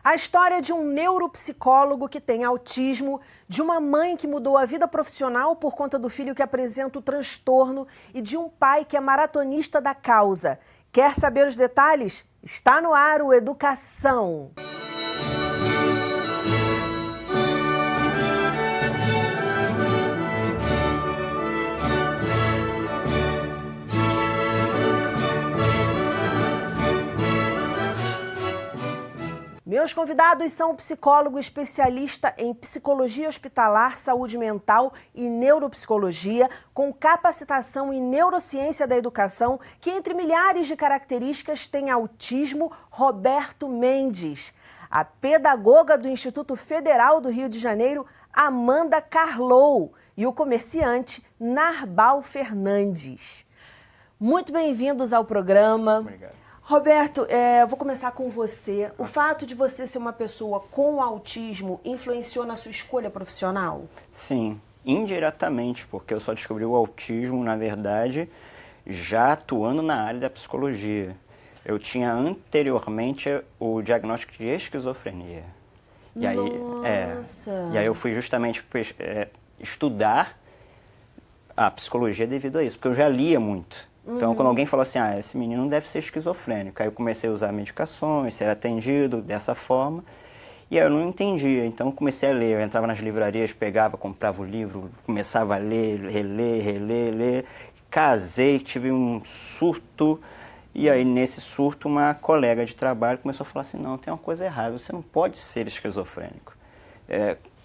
A história de um neuropsicólogo que tem autismo, de uma mãe que mudou a vida profissional por conta do filho que apresenta o transtorno e de um pai que é maratonista da causa. Quer saber os detalhes? Está no ar o Educação. Meus convidados são o psicólogo especialista em psicologia hospitalar, saúde mental e neuropsicologia, com capacitação em neurociência da educação, que entre milhares de características tem autismo, Roberto Mendes. A pedagoga do Instituto Federal do Rio de Janeiro, Amanda Carlou, e o comerciante Narbal Fernandes. Muito bem-vindos ao programa. Obrigado. Roberto, eu vou começar com você. O fato de você ser uma pessoa com autismo influenciou na sua escolha profissional? Sim, indiretamente, porque eu só descobri o autismo, na verdade, já atuando na área da psicologia. Eu tinha anteriormente o diagnóstico de esquizofrenia. E aí, e aí eu fui justamente estudar a psicologia devido a isso, porque eu já lia muito. Então, quando alguém falou assim, esse menino deve ser esquizofrênico, aí eu comecei a usar medicações, ser atendido dessa forma, e aí eu não entendia. Então, comecei a ler, eu entrava nas livrarias, pegava, comprava o livro, começava a ler, reler. Casei, tive um surto, e aí nesse surto uma colega de trabalho começou a falar assim, não, tem uma coisa errada, você não pode ser esquizofrênico.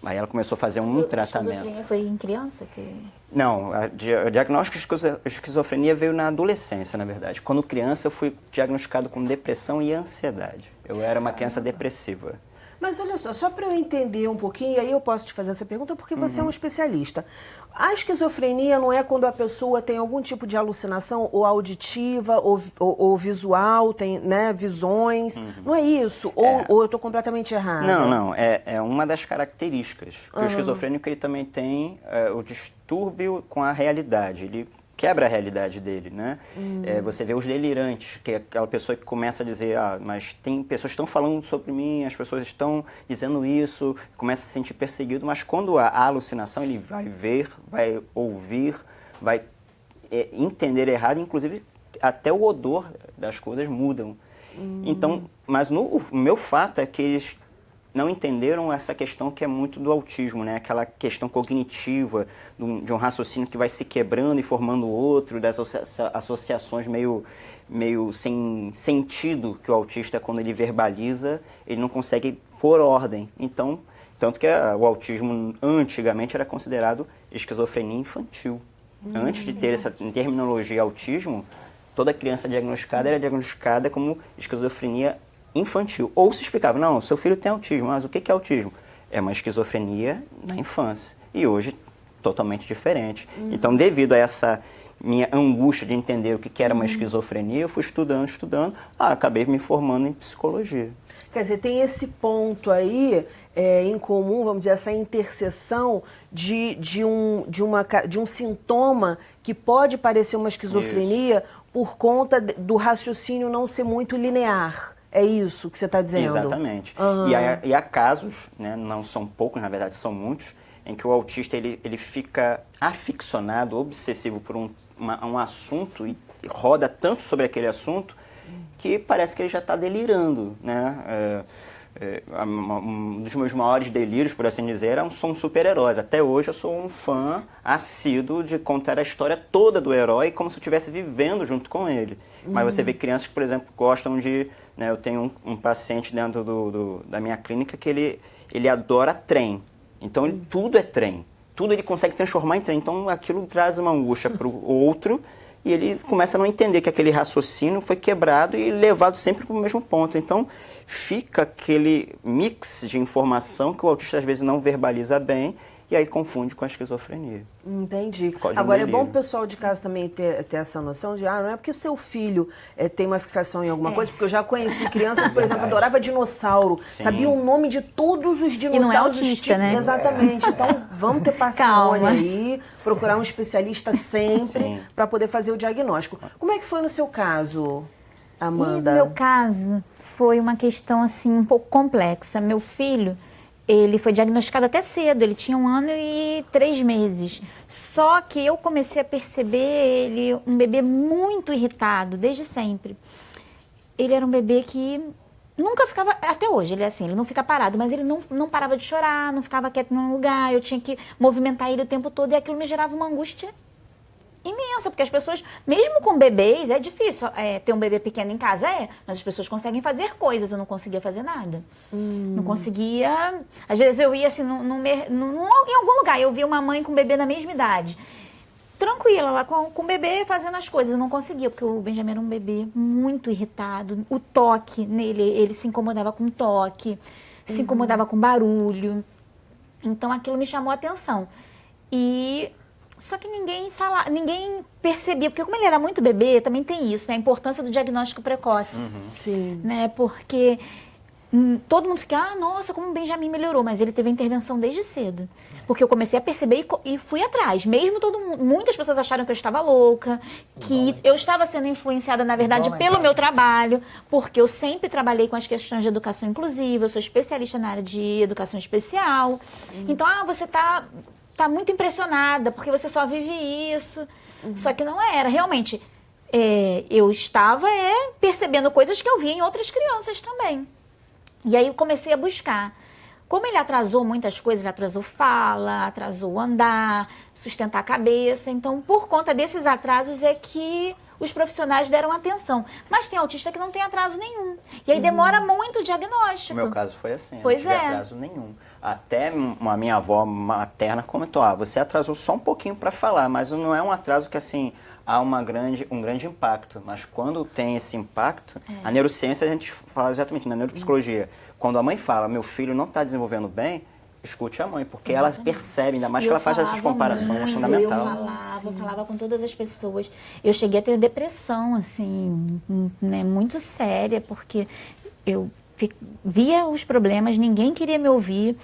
Aí ela começou a fazer um tratamento. A esquizofrenia foi em criança? Não, o diagnóstico de esquizofrenia veio na adolescência, na verdade. Quando criança eu fui diagnosticado com depressão e ansiedade. Eu era uma criança depressiva. Mas olha só para eu entender um pouquinho, e aí eu posso te fazer essa pergunta porque você é um especialista. A esquizofrenia não é quando a pessoa tem algum tipo de alucinação ou auditiva ou visual, tem, né, visões, não é isso? Ou eu estou completamente errada? Não, é uma das características. Porque o esquizofrênico ele também tem o distúrbio com a realidade, ele quebra a realidade dele, né? Você vê os delirantes, que é aquela pessoa que começa a dizer, mas tem pessoas que estão falando sobre mim, as pessoas estão dizendo isso, começa a se sentir perseguido, mas quando há alucinação, ele vai ver, vai ouvir, vai entender errado, inclusive até o odor das coisas mudam. Então, mas o meu fato é que eles não entenderam essa questão que é muito do autismo, né? Aquela questão cognitiva, de um raciocínio que vai se quebrando e formando outro, das associações meio sem sentido que o autista, quando ele verbaliza, ele não consegue pôr ordem. Então, tanto que o autismo antigamente era considerado esquizofrenia infantil. Antes de ter essa terminologia autismo, toda criança diagnosticada era diagnosticada como esquizofrenia infantil. Ou se explicava, não, seu filho tem autismo, mas o que é autismo? É uma esquizofrenia na infância. E hoje, totalmente diferente. Então, devido a essa minha angústia de entender o que era uma esquizofrenia, eu fui estudando, acabei me formando em psicologia. Quer dizer, tem esse ponto aí em comum, vamos dizer, essa interseção de um sintoma que pode parecer uma esquizofrenia. Isso. Por conta do raciocínio não ser muito linear. É isso que você está dizendo? Exatamente. E há casos, né, não são poucos, na verdade são muitos, em que o autista ele fica aficionado, obsessivo por um assunto e roda tanto sobre aquele assunto que parece que ele já está delirando, né? Um dos meus maiores delírios, por assim dizer, são super-heróis. Até hoje eu sou um fã assíduo de contar a história toda do herói como se eu estivesse vivendo junto com ele. Mas você vê crianças que, por exemplo, gostam de... Né, eu tenho um paciente dentro da minha clínica que ele adora trem. Então tudo é trem. Tudo ele consegue transformar em trem. Então aquilo traz uma angústia para o outro e ele começa a não entender que aquele raciocínio foi quebrado e levado sempre para o mesmo ponto. Então fica aquele mix de informação que o autista às vezes não verbaliza bem e aí confunde com a esquizofrenia. Entendi. Agora é bom o pessoal de casa também ter essa noção de, não é porque o seu filho tem uma fixação em alguma coisa, porque eu já conheci criança que, por exemplo, adorava dinossauro, sabia o nome de todos os dinossauros. E não é autista, né? Exatamente. Então, vamos ter parcimônia aí, procurar um especialista sempre para poder fazer o diagnóstico. Como é que foi no seu caso, Amanda? No meu caso, foi uma questão assim um pouco complexa. Meu filho, ele foi diagnosticado até cedo, ele tinha 1 ano e 3 meses. Só que eu comecei a perceber ele um bebê muito irritado, desde sempre. Ele era um bebê que nunca ficava, até hoje ele é assim, ele não fica parado, mas ele não parava de chorar, não ficava quieto num lugar, eu tinha que movimentar ele o tempo todo e aquilo me gerava uma angústia imensa, porque as pessoas, mesmo com bebês, é difícil ter um bebê pequeno em casa, mas as pessoas conseguem fazer coisas, eu não conseguia fazer nada. Não conseguia, às vezes eu ia assim, em algum lugar, eu via uma mãe com um bebê na mesma idade, tranquila, lá com o bebê fazendo as coisas, eu não conseguia, porque o Benjamin era um bebê muito irritado, o toque nele, ele se incomodava com toque, se incomodava com barulho, então aquilo me chamou a atenção. Só que ninguém percebia, porque como ele era muito bebê, também tem isso, né? A importância do diagnóstico precoce. Sim. Né? Porque todo mundo fica, nossa, como o Benjamin melhorou, mas ele teve a intervenção desde cedo. Porque eu comecei a perceber e fui atrás. Mesmo muitas pessoas acharam que eu estava louca, que eu estava sendo influenciada, na verdade, pelo meu trabalho, porque eu sempre trabalhei com as questões de educação inclusiva, eu sou especialista na área de educação especial. Então, você tá muito impressionada, porque você só vive isso. Só que não era. Realmente, eu estava percebendo coisas que eu via em outras crianças também. E aí eu comecei a buscar. Como ele atrasou muitas coisas, ele atrasou fala, atrasou andar, sustentar a cabeça. Então, por conta desses atrasos é que os profissionais deram atenção. Mas tem autista que não tem atraso nenhum. E aí demora muito o diagnóstico. O meu caso foi assim, pois não tive atraso nenhum. Até a minha avó materna comentou, você atrasou só um pouquinho para falar, mas não é um atraso que assim há um grande impacto. Mas quando tem esse impacto, a neurociência a gente fala exatamente, na neuropsicologia, quando a mãe fala, meu filho não está desenvolvendo bem, escute a mãe, porque ela percebe, ainda mais que ela faz essas comparações, é fundamental. Eu falava com todas as pessoas. Eu cheguei a ter depressão, assim, né, muito séria, porque eu via os problemas, ninguém queria me ouvir.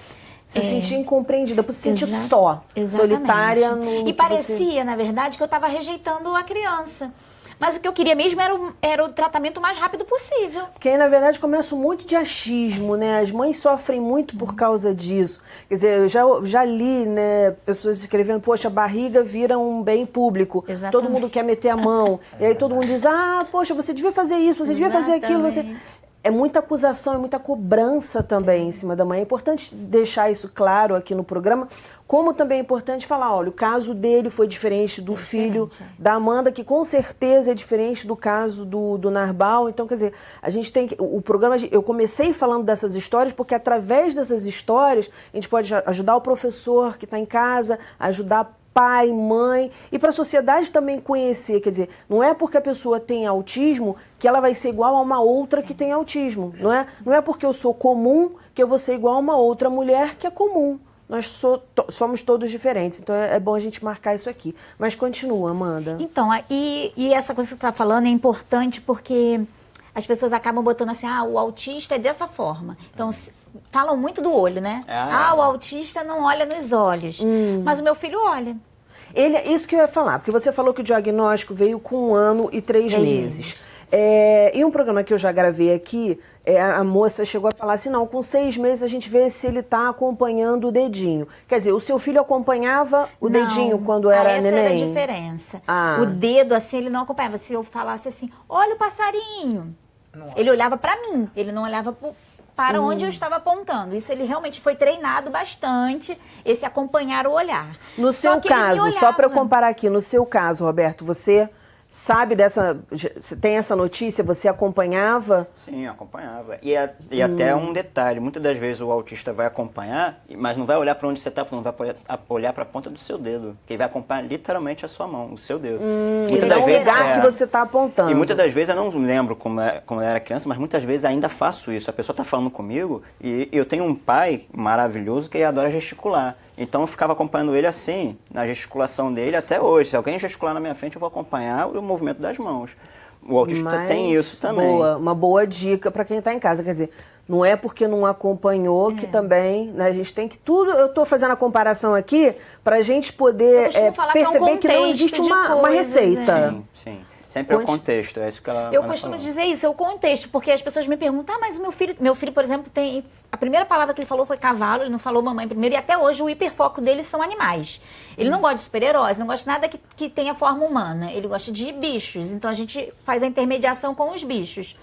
Se sentia incompreendida, por se sentir só, solitária. E parecia, na verdade, que eu estava rejeitando a criança. Mas o que eu queria mesmo era o tratamento mais rápido possível. Porque aí, na verdade, começa um monte de achismo, né? As mães sofrem muito por causa disso. Quer dizer, eu já li, né, pessoas escrevendo, poxa, a barriga vira um bem público. Exatamente. Todo mundo quer meter a mão. E aí todo mundo diz, poxa, você devia fazer isso, você devia fazer aquilo. É muita acusação, é muita cobrança também em cima da mãe. É importante deixar isso claro aqui no programa, como também é importante falar, olha, o caso dele foi diferente do filho da Amanda, que com certeza é diferente do caso do Narbal. Então, quer dizer, a gente tem que... O programa, eu comecei falando dessas histórias, porque através dessas histórias, a gente pode ajudar o professor que está em casa, ajudar pai, mãe, e para a sociedade também conhecer, quer dizer, não é porque a pessoa tem autismo que ela vai ser igual a uma outra que tem autismo, não é? Não é porque eu sou comum que eu vou ser igual a uma outra mulher que é comum. Nós somos todos diferentes, então é bom a gente marcar isso aqui. Mas continua, Amanda. Então, e essa coisa que você está falando é importante porque as pessoas acabam botando assim, o autista é dessa forma. Então, falam muito do olho, né? O autista não olha nos olhos. Mas o meu filho olha. Isso que eu ia falar, porque você falou que o diagnóstico veio com 1 ano e 3 meses. Em um programa que eu já gravei aqui, a moça chegou a falar assim, não, com 6 meses a gente vê se ele está acompanhando o dedinho. Quer dizer, o seu filho acompanhava o dedinho quando era neném? Essa era a diferença. O dedo, assim, ele não acompanhava. Se eu falasse assim, olha o passarinho, ele olhava para mim, ele não olhava para onde eu estava apontando. Isso ele realmente foi treinado bastante, esse acompanhar o olhar. No seu caso, só para eu comparar aqui, no seu caso, Roberto, você sabe você tem essa notícia, você acompanhava? Sim, acompanhava. E até um detalhe, muitas das vezes o autista vai acompanhar, mas não vai olhar para onde você está, não vai olhar para a ponta do seu dedo, que ele vai acompanhar literalmente a sua mão, o seu dedo. Muitas das vezes que você está apontando. E muitas das vezes, eu não lembro como eu era criança, mas muitas vezes ainda faço isso. A pessoa está falando comigo e eu tenho um pai maravilhoso que adora gesticular. Então eu ficava acompanhando ele assim, na gesticulação dele até hoje. Se alguém gesticular na minha frente, eu vou acompanhar o movimento das mãos. O autista tem isso também. Uma boa dica para quem está em casa. Quer dizer, não é porque não acompanhou que também, né, a gente tem que tudo... Eu estou fazendo a comparação aqui para a gente poder perceber que não existe uma receita. Sim. Sempre é o contexto, é isso que ela Eu costumo dizer isso, é o contexto, porque as pessoas me perguntam, mas o meu filho, por exemplo, tem... A primeira palavra que ele falou foi cavalo, ele não falou mamãe primeiro, e até hoje o hiperfoco dele são animais. Ele não gosta de super-heróis, não gosta de nada que tenha forma humana, ele gosta de bichos, então a gente faz a intermediação com os bichos.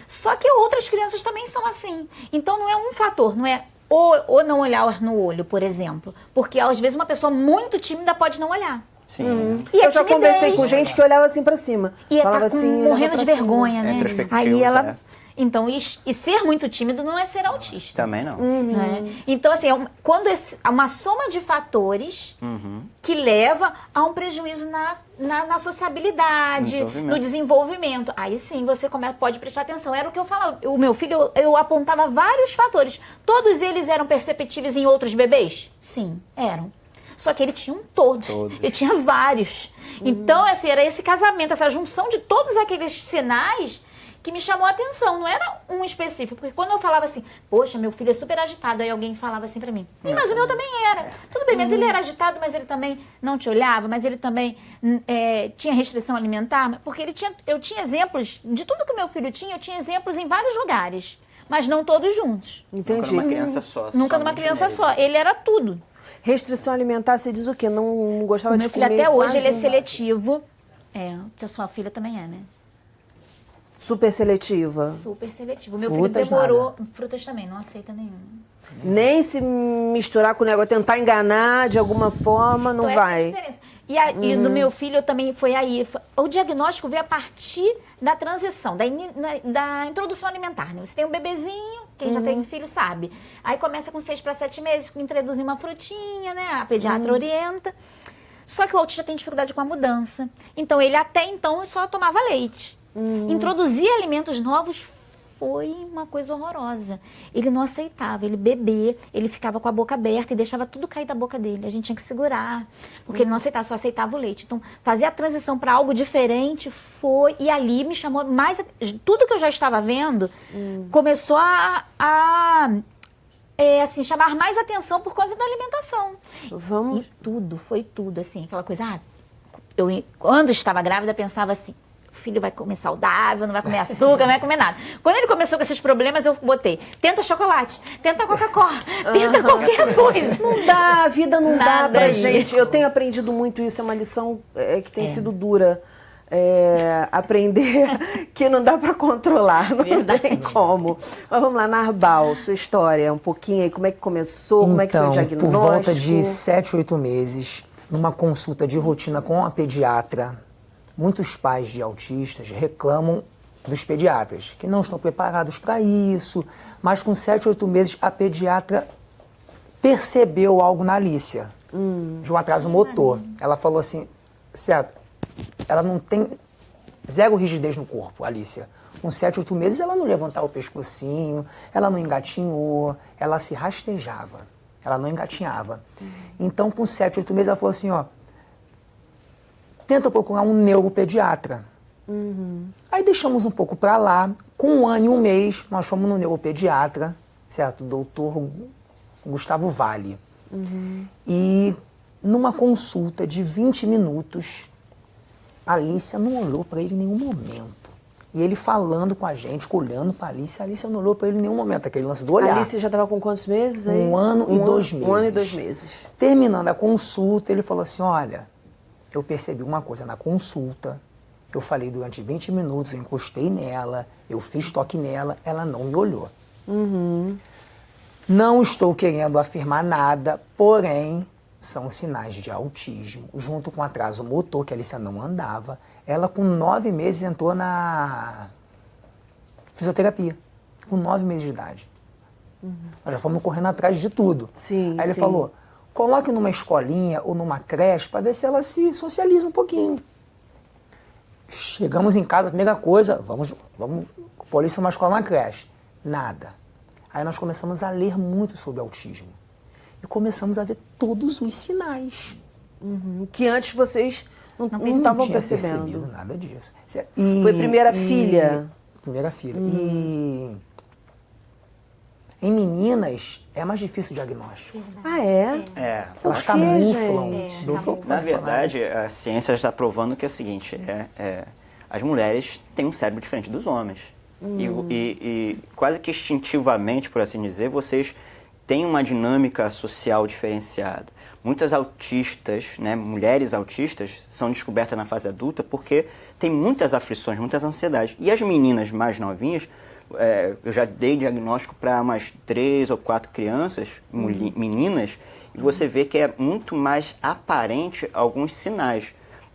Só que outras crianças também são assim, então não é um fator, não é ou não olhar no olho, por exemplo, porque às vezes uma pessoa muito tímida pode não olhar. Sim. E Eu já conversei com gente que olhava assim pra cima. E falava tá assim, morrendo de pra cima. vergonha, né? Introspectivos, Aí ela... é. Então, e ser muito tímido não é ser autista. Também não. Né? Então, assim, quando há uma soma de fatores que leva a um prejuízo na sociabilidade, no desenvolvimento. Aí sim, você pode prestar atenção. Era o que eu falava. O meu filho, eu apontava vários fatores. Todos eles eram perceptíveis em outros bebês? Sim, eram. Só que ele tinha todos. Ele tinha vários. Então, assim, era esse casamento, essa junção de todos aqueles sinais que me chamou a atenção. Não era um específico. Porque quando eu falava assim, poxa, meu filho é super agitado, aí alguém falava assim pra mim, mas o meu também era. Tudo bem, mas ele era agitado, mas ele também não te olhava, mas ele também tinha restrição alimentar. Porque eu tinha exemplos, de tudo que o meu filho tinha, eu tinha exemplos em vários lugares. Mas não todos juntos. Entendi. Nunca numa criança só. Nunca numa criança só. Ele era tudo. Restrição alimentar, você diz o quê? Não gostava de comer? Meu filho até hoje ele é sozinho? seletivo. A sua filha também é, né? Super seletiva? Super seletivo. Meu Frutas, filho demorou... nada. Frutas também, não aceita nenhuma. Nem se misturar com o negócio, tentar enganar de alguma forma, não Então, essa é a vai. diferença. E do meu filho também foi aí. O diagnóstico veio a partir da transição, da introdução alimentar. Né? Você tem um bebezinho, quem já tem filho sabe. Aí começa com 6 para 7 meses, introduzir uma frutinha, né? A pediatra orienta. Só que o autista tem dificuldade com a mudança. Então, ele até então só tomava leite. Introduzir alimentos novos foi uma coisa horrorosa. Ele não aceitava, ele bebia, ele ficava com a boca aberta e deixava tudo cair da boca dele. A gente tinha que segurar, porque ele não aceitava, só aceitava o leite. Então, fazer a transição para algo diferente foi... E ali me chamou mais... Tudo que eu já estava vendo começou assim, chamar mais atenção por causa da alimentação. Vamos. E tudo, foi tudo, assim, aquela coisa... eu, quando estava grávida, pensava assim... O filho vai comer saudável, não vai comer açúcar, não vai comer nada. Quando ele começou com esses problemas, eu botei, tenta chocolate, tenta Coca-Cola, tenta qualquer coisa. Não dá, a vida não dá Nada pra aí. gente. Eu tenho aprendido muito isso, é uma lição que tem sido dura. Aprender que não dá pra controlar, não tem como. Mas vamos lá, Narbal, sua história, um pouquinho aí, como é que começou, como é que foi o diagnóstico? Por volta de 7, 8 meses, numa consulta de rotina com a pediatra, muitos pais de autistas reclamam dos pediatras, que não estão preparados para isso, mas com 7, 8 meses a pediatra percebeu algo na Alícia, de um atraso motor. Ela falou assim, certo, ela não tem zero rigidez no corpo, Alícia. Com 7, 8 meses ela não levantava o pescocinho, ela não engatinhou, ela se rastejava, ela não engatinhava. Então com 7, 8 meses ela falou assim, ó, tenta procurar um neuropediatra. Aí deixamos um pouco para lá. Com 1 ano e 1 mês, nós fomos no neuropediatra, certo? Doutor Gustavo Vale. E numa consulta de 20 minutos, a Alícia não olhou para ele em nenhum momento. E ele falando com a gente, olhando para a Alícia não olhou para ele em nenhum momento, aquele lance do olhar. A Alícia já estava com quantos meses? Aí? 1 ano e 2 meses. 1 ano e 2 meses. Terminando a consulta, ele falou assim, olha, eu percebi uma coisa na consulta, eu falei durante 20 minutos, eu encostei nela, eu fiz toque nela, ela não me olhou. Não estou querendo afirmar nada, porém, são sinais de autismo, junto com atraso motor, que a Alícia não andava. Ela, com 9 meses, entrou na fisioterapia, com 9 meses de idade. Nós já fomos correndo atrás de tudo. Sim, Aí ele sim. falou, coloque numa escolinha ou numa creche para ver se ela se socializa um pouquinho. Chegamos em casa, a primeira coisa, vamos polícia, uma escola, uma creche. Nada. Aí nós começamos a ler muito sobre autismo. E começamos a ver todos os sinais. Que antes vocês não estavam percebendo. Percebido nada disso. Foi primeira filha? Primeira filha. E em meninas é mais difícil o diagnóstico. Ah, é? Elas Por quê, camuflam. gente? Doutor, Na pode falar. verdade, a ciência está provando que é o seguinte, as mulheres têm um cérebro diferente dos homens. E quase que instintivamente, por assim dizer, vocês têm uma dinâmica social diferenciada. Muitas autistas, né, mulheres autistas, são descobertas na fase adulta porque tem muitas aflições, muitas ansiedades. E as meninas mais novinhas, eu já dei diagnóstico para umas 3 ou 4 crianças, meninas, e você vê que é muito mais aparente alguns sinais.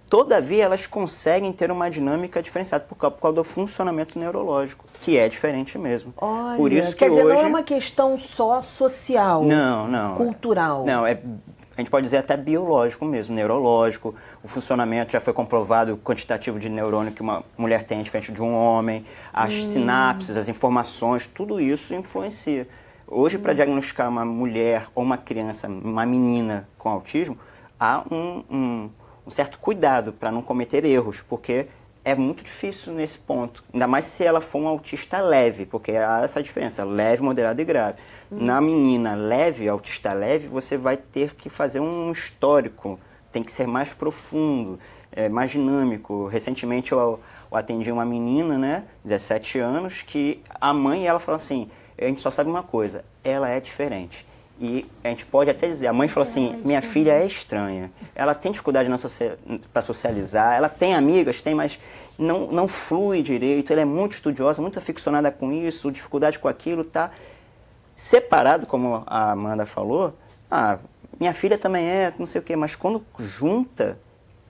Todavia, elas conseguem ter uma dinâmica diferenciada por causa do funcionamento neurológico, que é diferente mesmo. Olha, por isso que quer dizer, hoje... não é uma questão só social, não, cultural. Não, a gente pode dizer até biológico mesmo, neurológico. O funcionamento já foi comprovado, o quantitativo de neurônio que uma mulher tem é diferente de um homem, as sinapses, as informações, tudo isso influencia. Hoje, para diagnosticar uma mulher ou uma criança, uma menina com autismo, há um certo cuidado para não cometer erros, porque é muito difícil nesse ponto. Ainda mais se ela for um autista leve, porque há essa diferença, leve, moderado e grave. Na menina leve, autista leve, você vai ter que fazer um histórico, tem que ser mais profundo, mais dinâmico. Recentemente eu atendi uma menina, né, 17 anos, que a mãe, ela falou assim, a gente só sabe uma coisa, ela é diferente. E a gente pode até dizer, a mãe falou assim, minha filha é estranha, ela tem dificuldade para socializar, ela tem amigas, mas não flui direito, ela é muito estudiosa, muito aficionada com isso, dificuldade com aquilo, tá separado, como a Amanda falou, minha filha também não sei o quê, mas quando junta,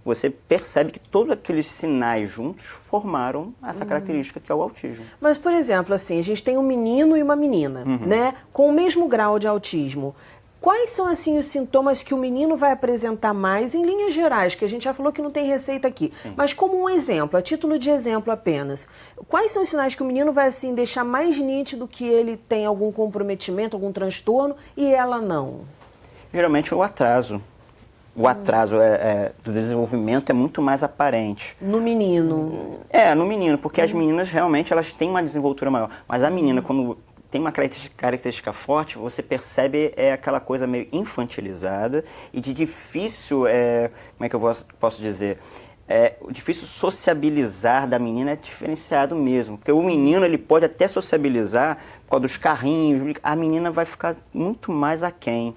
você percebe que todos aqueles sinais juntos formaram essa característica que é o autismo. Mas, por exemplo, assim, a gente tem um menino e uma menina, né, com o mesmo grau de autismo. Quais são, assim, os sintomas que o menino vai apresentar mais, em linhas gerais, que a gente já falou que não tem receita aqui, mas como um exemplo, a título de exemplo apenas. Quais são os sinais que o menino vai, assim, deixar mais nítido que ele tem algum comprometimento, algum transtorno, e ela não? Geralmente o atraso. O atraso do desenvolvimento é muito mais aparente. No menino? No menino, porque as meninas realmente elas têm uma desenvoltura maior. Mas a menina, quando tem uma característica forte, você percebe aquela coisa meio infantilizada e de difícil, como é que eu posso dizer? O difícil sociabilizar da menina é diferenciado mesmo. Porque o menino ele pode até sociabilizar por causa dos carrinhos, a menina vai ficar muito mais aquém.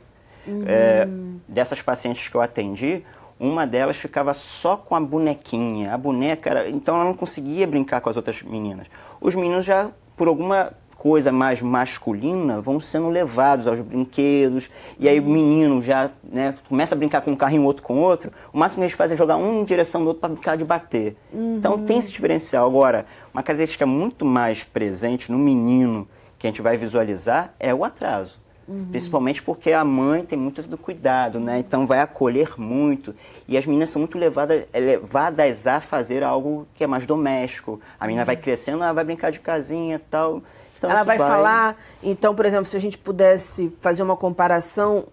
Dessas pacientes que eu atendi, uma delas ficava só com a bonequinha. A boneca então ela não conseguia brincar com as outras meninas. Os meninos já, por alguma coisa mais masculina, vão sendo levados aos brinquedos. E aí o menino já, né, começa a brincar com um carrinho, outro com outro. O máximo que eles fazem é jogar um em direção do outro para brincar de bater. Então tem esse diferencial. Agora, uma característica muito mais presente no menino que a gente vai visualizar é o atraso. Principalmente porque a mãe tem muito do cuidado, né? Então vai acolher muito. E as meninas são muito levadas a fazer algo que é mais doméstico. A menina vai crescendo, ela vai brincar de casinha e tal. Então, ela vai falar, então, por exemplo, se a gente pudesse fazer uma comparação,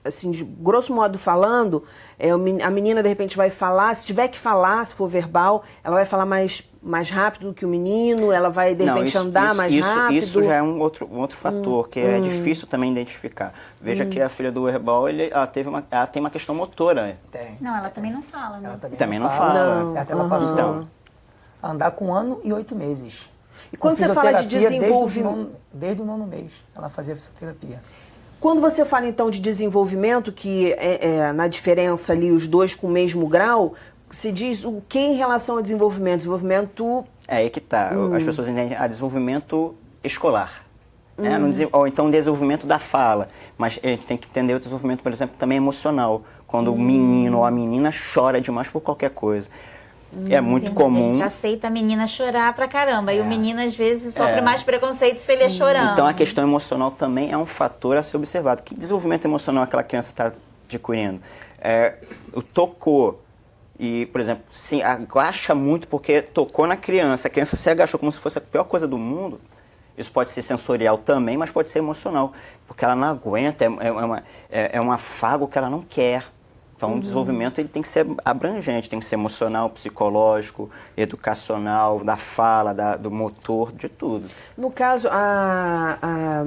assim, de grosso modo falando, a menina de repente vai falar, se tiver que falar, se for verbal, ela vai falar mais rápido do que o menino, ela vai de repente andar mais rápido. Isso já é um outro fator, que é difícil também identificar. Veja que a filha do Herbal, ela tem uma questão motora. Tem. Não, ela também não fala, né? Ela também não fala. Certo? Ela passou a andar com 1 ano e 8 meses. E quando você fala de desenvolvimento... Desde o 9º mês, ela fazia fisioterapia. Quando você fala, então, de desenvolvimento, que na diferença ali, os dois com o mesmo grau, se diz o que em relação ao desenvolvimento? Desenvolvimento... É aí que está. As pessoas entendem desenvolvimento escolar. Né? Ou então desenvolvimento da fala. Mas a gente tem que entender o desenvolvimento, por exemplo, também emocional. Quando o menino ou a menina chora demais por qualquer coisa. É muito comum. A gente aceita a menina chorar pra caramba. E o menino, às vezes, sofre mais preconceito se ele é chorando. Então, a questão emocional também é um fator a ser observado. Que desenvolvimento emocional aquela criança está adquirindo? O tocou. E, por exemplo, se agacha muito porque tocou na criança. A criança se agachou como se fosse a pior coisa do mundo. Isso pode ser sensorial também, mas pode ser emocional. Porque ela não aguenta, é um afago que ela não quer. Então, o desenvolvimento ele tem que ser abrangente, tem que ser emocional, psicológico, educacional, da fala, do motor, de tudo. No caso, a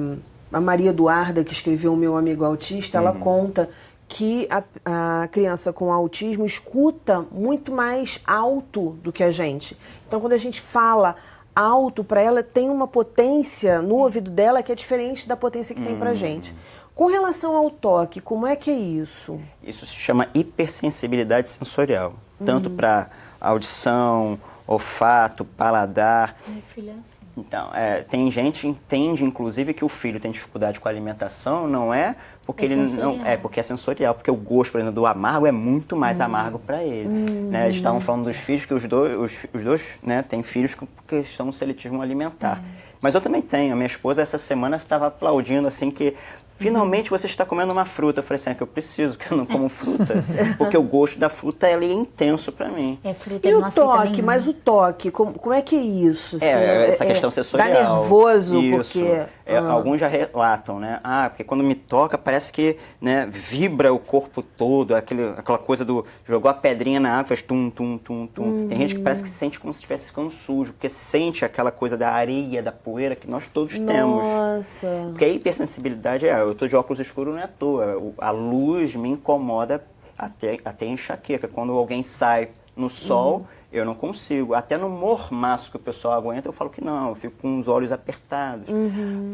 Maria Eduarda, que escreveu O Meu Amigo Autista, ela conta que a criança com autismo escuta muito mais alto do que a gente. Então, quando a gente fala alto para ela, tem uma potência no ouvido dela que é diferente da potência que tem para a gente. Com relação ao toque, como é que é isso? Isso se chama hipersensibilidade sensorial, tanto para audição, olfato, paladar. Meu filho é assim. Então, tem gente que entende, inclusive, que o filho tem dificuldade com a alimentação, não é porque ele não porque é sensorial, porque o gosto, por exemplo, do amargo é muito mais amargo para ele. Né? Eles estavam falando dos filhos, que os dois né, têm filhos com questão do seletivismo alimentar. Mas eu também tenho. A minha esposa, essa semana, estava aplaudindo, assim, que finalmente você está comendo uma fruta. Eu falei assim, que eu preciso, que eu não como fruta. Porque o gosto da fruta, ele é intenso para mim. Fruta E não o aceita toque? nenhum. Mas o toque, como é que é isso? Essa questão sensorial. Dá nervoso, isso. porque... Alguns já relatam, né? Porque quando me toca, parece que, né, vibra o corpo todo, aquela coisa do... Jogou a pedrinha na água, faz tum, tum, tum, tum. Tem gente que parece que sente como se estivesse ficando sujo, porque sente aquela coisa da areia, da poeira que nós todos temos. Nossa. Porque a hipersensibilidade eu tô de óculos escuros não é à toa. A luz me incomoda até enxaqueca. Quando alguém sai no sol, eu não consigo. Até no mormaço que o pessoal aguenta, eu falo que não, eu fico com os olhos apertados.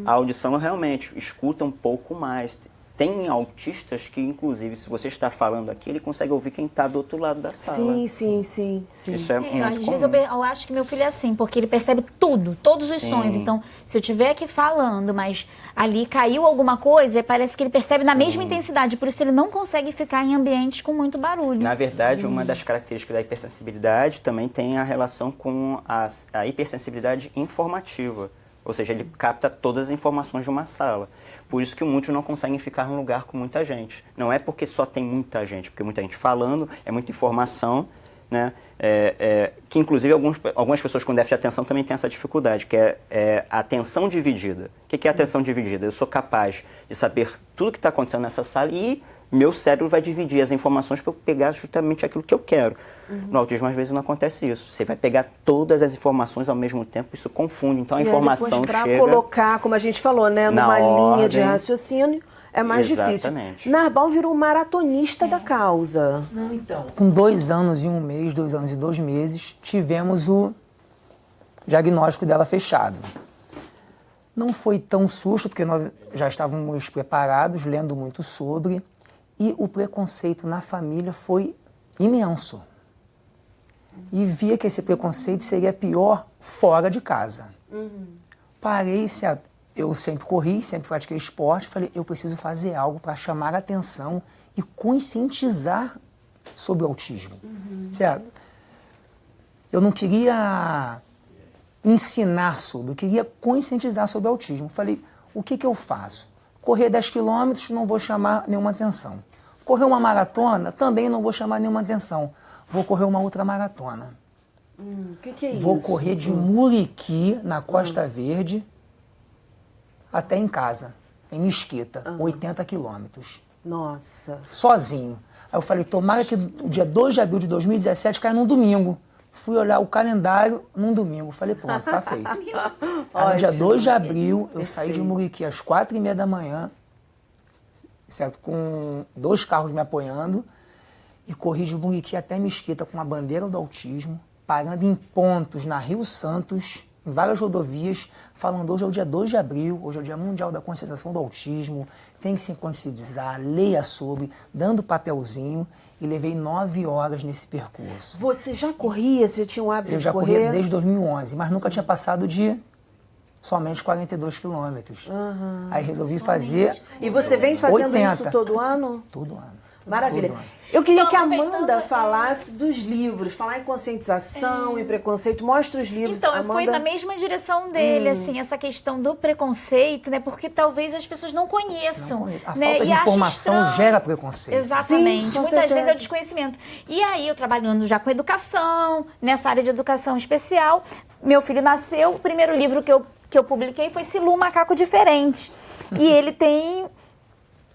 A audição realmente escuta um pouco mais. Tem autistas que, inclusive, se você está falando aqui, ele consegue ouvir quem está do outro lado da sala. Sim. Isso é muito Às comum. vezes eu acho que meu filho é assim, porque ele percebe tudo, todos os sons. Então, se eu estiver aqui falando, mas ali caiu alguma coisa, parece que ele percebe na mesma intensidade. Por isso ele não consegue ficar em ambientes com muito barulho. Na verdade, uma das características da hipersensibilidade também tem a relação com a hipersensibilidade informativa. Ou seja, ele capta todas as informações de uma sala. Por isso que muitos não conseguem ficar num lugar com muita gente. Não é porque só tem muita gente, porque muita gente falando, é muita informação, né? Que inclusive algumas pessoas com déficit de atenção também têm essa dificuldade, que é a atenção dividida. O que é a atenção dividida? Eu sou capaz de saber tudo que está acontecendo nessa sala e meu cérebro vai dividir as informações para eu pegar justamente aquilo que eu quero. No autismo, às vezes, não acontece isso. Você vai pegar todas as informações ao mesmo tempo, isso confunde. Então, a informação depois, chega... colocar, como a gente falou, né, numa linha de raciocínio, é mais difícil. Narbal virou maratonista da causa. Não, então. Com 2 anos e 1 mês, 2 anos e 2 meses, tivemos o diagnóstico dela fechado. Não foi tão susto, porque nós já estávamos preparados, lendo muito sobre, e o preconceito na família foi imenso. E via que esse preconceito seria pior fora de casa. Eu sempre corri, sempre pratiquei esporte, falei, eu preciso fazer algo para chamar a atenção e conscientizar sobre o autismo. Certo? Eu não queria ensinar sobre, eu queria conscientizar sobre o autismo. Falei, o que eu faço? Correr 10 quilômetros, não vou chamar nenhuma atenção. Correr uma maratona, também não vou chamar nenhuma atenção. Vou correr uma ultramaratona. O que é isso? Vou correr de Muriqui, na Costa Verde, até em casa, em Mesquita, 80 quilômetros. Nossa. Sozinho. Aí eu falei, tomara que o dia 2 de abril de 2017 caia num domingo. Fui olhar o calendário num domingo. Falei, pronto, tá feito. Aí no dia 2 de abril, eu saí de Muriqui às 4h30 da manhã, certo? Com 2 carros me apoiando, e corri de Muriqui até Mesquita com a bandeira do autismo, parando em pontos na Rio Santos, em várias rodovias, falando hoje é o dia 2 de abril, hoje é o Dia Mundial da Conscientização do Autismo, tem que se conscientizar, leia sobre, dando papelzinho, e levei 9 horas nesse percurso. Você já corria? Você já tinha o hábito de correr? Eu já corria desde 2011, mas nunca tinha passado de somente 42 quilômetros. Aí resolvi fazer. E você vem fazendo 80. isso todo ano? Todo ano. Maravilha. Todo ano. Eu queria que a Amanda falasse dos livros, falar em conscientização e preconceito. Mostra os livros, Então, Amanda. foi na mesma direção dele, assim, essa questão do preconceito, né? Porque talvez as pessoas não conheçam. A né? falta de informação gera preconceito. Exatamente. Sim, com Muitas certeza. vezes é o desconhecimento. E aí, eu trabalhando já com educação, nessa área de educação especial, meu filho nasceu, o primeiro livro que eu publiquei foi Silu, Macaco Diferente. E ele tem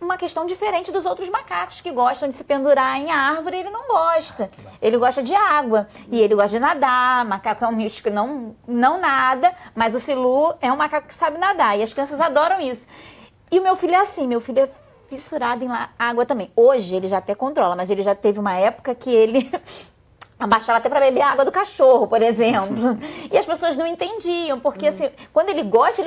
uma questão diferente dos outros macacos que gostam de se pendurar em árvore, ele não gosta. Ele gosta de água e ele gosta de nadar. Macaco é um bicho que não nada, mas o Silu é um macaco que sabe nadar e as crianças adoram isso. E o meu filho é assim, meu filho é fissurado em água também. Hoje ele já até controla, mas ele já teve uma época que ele abaixava até para beber a água do cachorro, por exemplo. E as pessoas não entendiam, porque assim, quando ele gosta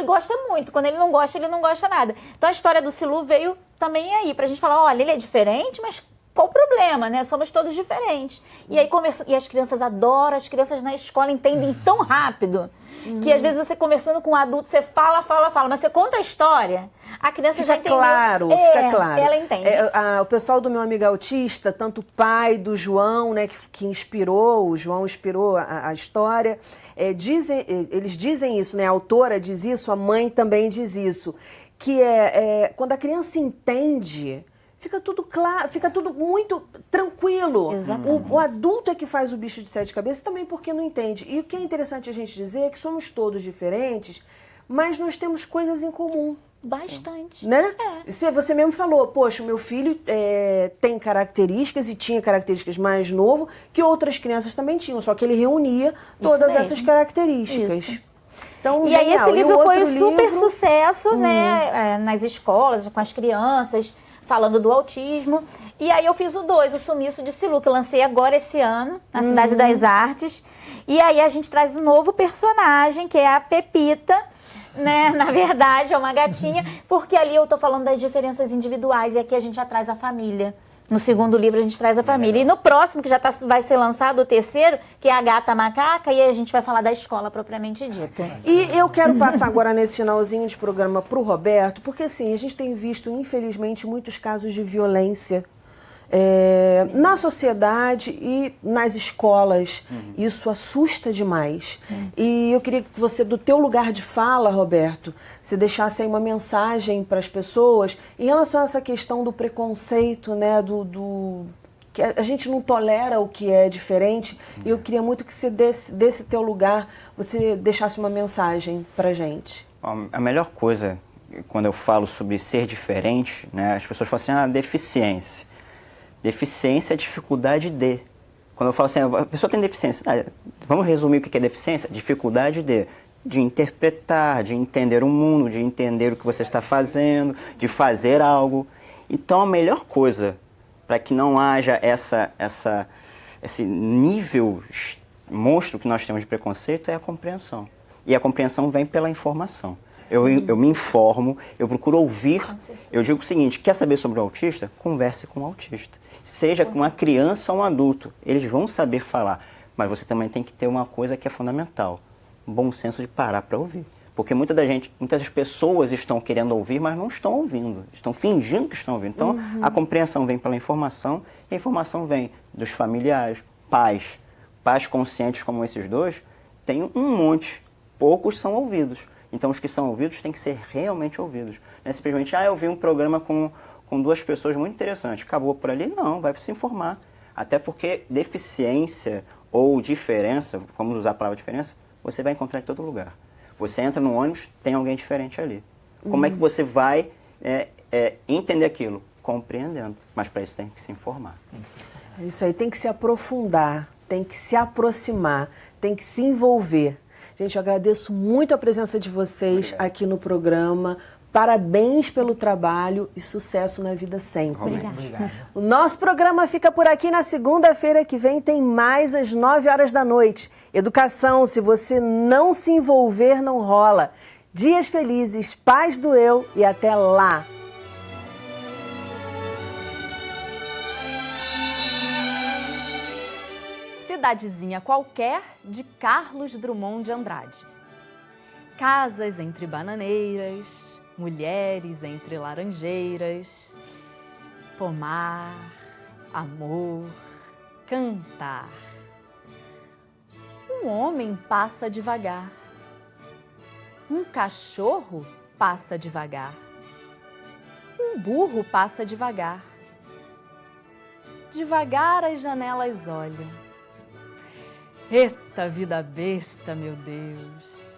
muito. Quando ele não gosta nada. Então a história do Silu veio também aí, pra gente falar, olha, ele é diferente, mas qual o problema, né? Somos todos diferentes. E aí e as crianças adoram, as crianças na escola entendem tão rápido, que às vezes você conversando com um adulto, você fala, mas você conta a história, a criança já entendeu. Fica claro. Ela entende. O pessoal do Meu Amigo Autista, tanto o pai do João, né, que inspirou, o João inspirou a história, eles dizem isso, né? A autora diz isso, a mãe também diz isso, que quando a criança entende, fica tudo claro, fica tudo muito tranquilo. O adulto é que faz o bicho de 7 cabeças também porque não entende. E o que é interessante a gente dizer é que somos todos diferentes, mas nós temos coisas em comum. Bastante. Né? Você mesmo falou, poxa, o meu filho tem características e tinha características mais novo que outras crianças também tinham, só que ele reunia todas essas características. Isso. Então, e aí esse livro foi um super livro... sucesso, né, nas escolas, com as crianças, falando do autismo. E aí eu fiz o 2, o Sumiço de Silu, que eu lancei agora esse ano, na Cidade das Artes. E aí a gente traz um novo personagem, que é a Pepita, né? Na verdade, é uma gatinha, porque ali eu tô falando das diferenças individuais, e aqui a gente já traz a família. No segundo livro a gente traz a família. E no próximo, que já vai ser lançado, o terceiro, que é a Gata Macaca, e aí a gente vai falar da escola propriamente dita. E eu quero passar agora nesse finalzinho de programa pro Roberto, porque assim, a gente tem visto, infelizmente, muitos casos de violência na sociedade e nas escolas. Isso assusta demais. E eu queria que você, do teu lugar de fala, Roberto, você deixasse aí uma mensagem para as pessoas em relação a essa questão do preconceito, né, que a gente não tolera o que é diferente. E eu queria muito que você, desse teu lugar, você deixasse uma mensagem para a gente. A melhor coisa, quando eu falo sobre ser diferente, né, as pessoas falam assim, deficiência. Deficiência é dificuldade de. Quando eu falo assim, a pessoa tem deficiência, vamos resumir o que é deficiência? Dificuldade de interpretar, de entender o mundo, de entender o que você está fazendo, de fazer algo. Então a melhor coisa para que não haja esse nível monstro que nós temos de preconceito é a compreensão. E a compreensão vem pela informação. Eu me informo, eu procuro ouvir. Eu digo o seguinte, quer saber sobre o autista? Converse com o autista. Seja com uma criança ou um adulto, eles vão saber falar. Mas você também tem que ter uma coisa que é fundamental, um bom senso de parar para ouvir. Porque muitas pessoas estão querendo ouvir, mas não estão ouvindo. Estão fingindo que estão ouvindo. Então, a compreensão vem pela informação, e a informação vem dos familiares, pais. Pais conscientes como esses dois, tem um monte. Poucos são ouvidos. Então, os que são ouvidos têm que ser realmente ouvidos. Não é simplesmente, eu vi um programa com 2 pessoas muito interessantes. Acabou por ali? Não, vai se informar. Até porque deficiência ou diferença, vamos usar a palavra diferença, você vai encontrar em todo lugar. Você entra no ônibus, tem alguém diferente ali. Como é que você vai entender aquilo? Compreendendo. Mas para isso tem que se informar. Isso aí, tem que se aprofundar, tem que se aproximar, tem que se envolver. Gente, eu agradeço muito a presença de vocês aqui no programa. Parabéns pelo trabalho e sucesso na vida sempre. Obrigado. O nosso programa fica por aqui. Na segunda-feira que vem tem mais às 9h da noite. Educação, se você não se envolver, não rola. Dias felizes, paz do eu e até lá. Cidadezinha Qualquer, de Carlos Drummond de Andrade. Casas entre bananeiras, mulheres entre laranjeiras, pomar, amor, cantar. Um homem passa devagar. Um cachorro passa devagar. Um burro passa devagar. Devagar as janelas olham. Eita vida besta, meu Deus!